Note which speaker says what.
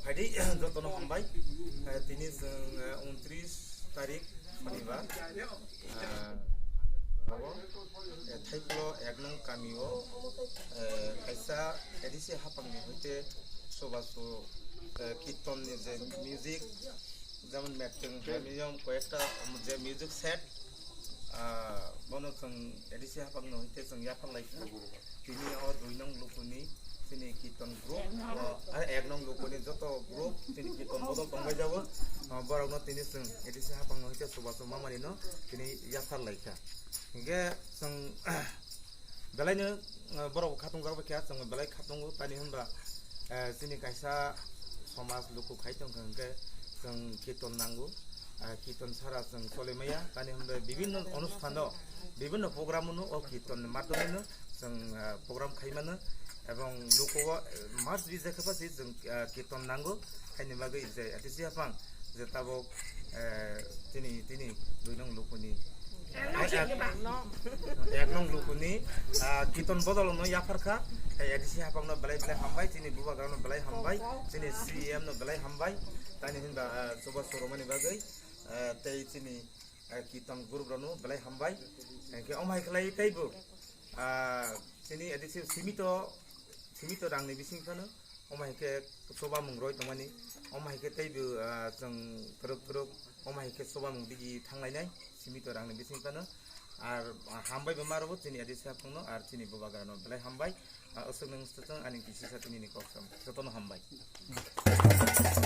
Speaker 1: ফাইডি যতন হামবাই তিনি जों 29 তারিখ শনিবার थाइफ्ल एक नং गामियाव खायसा एडिसि हाफांनि हयते सबासु कीर्तननि जे मिउजिक जेमन मेकजों हामियाव कयेकटा जे मिउजिक सेट बनो जों एडिसि हाफांनो हयते जों याफालायखा तिनि और 2 नং लुकुनि तिनि कीर्तन ग्रुप आरो 1 नং लुकुनि जत ग्रुप तिनि कीर्तन बदल दंबाय जाबो बरावनो तिनि जों एडिसि हाफांनो हयते सबासु मामानिनो तिनि याफालायखा Hingga sang belainya borok khatung jaga kya sang belai khatung tani hamba sini kaisa somas luku khaitong hingga sang kirtan nangu kirtan sara sang solemaya tani hamba bibinno অনুষ্ঠানো বিভিন্ন প্রোগ্রামনো ও কীর্তন মাধ্যমে sang program খাইমানো এবং লোকো মাস বিজে খাপাসি जों কীর্তন নাঙ্গো খাইনি বাগै যে এটিসি হাফাং যে তাবো তিনি 2 নং লোকনি एक नং लुकुनि कीर्तन बदलनो याफारखा एडिसि हाफांनो बेलाय हामबाय तिनि बुबागारनो बेलाय हामबाय तिनि सीएम नो बेलाय हामबाय तानि हिनबा सुभाष बरमानि बागै तै तिनि कीर्तन गुरुब्रनो बेलाय हामबाय के अमायखलाय तैबो तिनि एडिसि सीमित रांनि बिसिंखनो अमायके सोबा मुंग्रय तमानि अमायके तैबो जों ग्रुप अमायके सोबा मुं बिदि थांलायनाय सीमित रांनि बिसिंखनो আর হামবাই বেমারবো তিনি এডিসি হাফাংনো আর তিনি বুবাগারনো বেলায় হামবাই असोक नोंसोरजों आंनि बिसि साथिनि कक्सम जतन हामबाय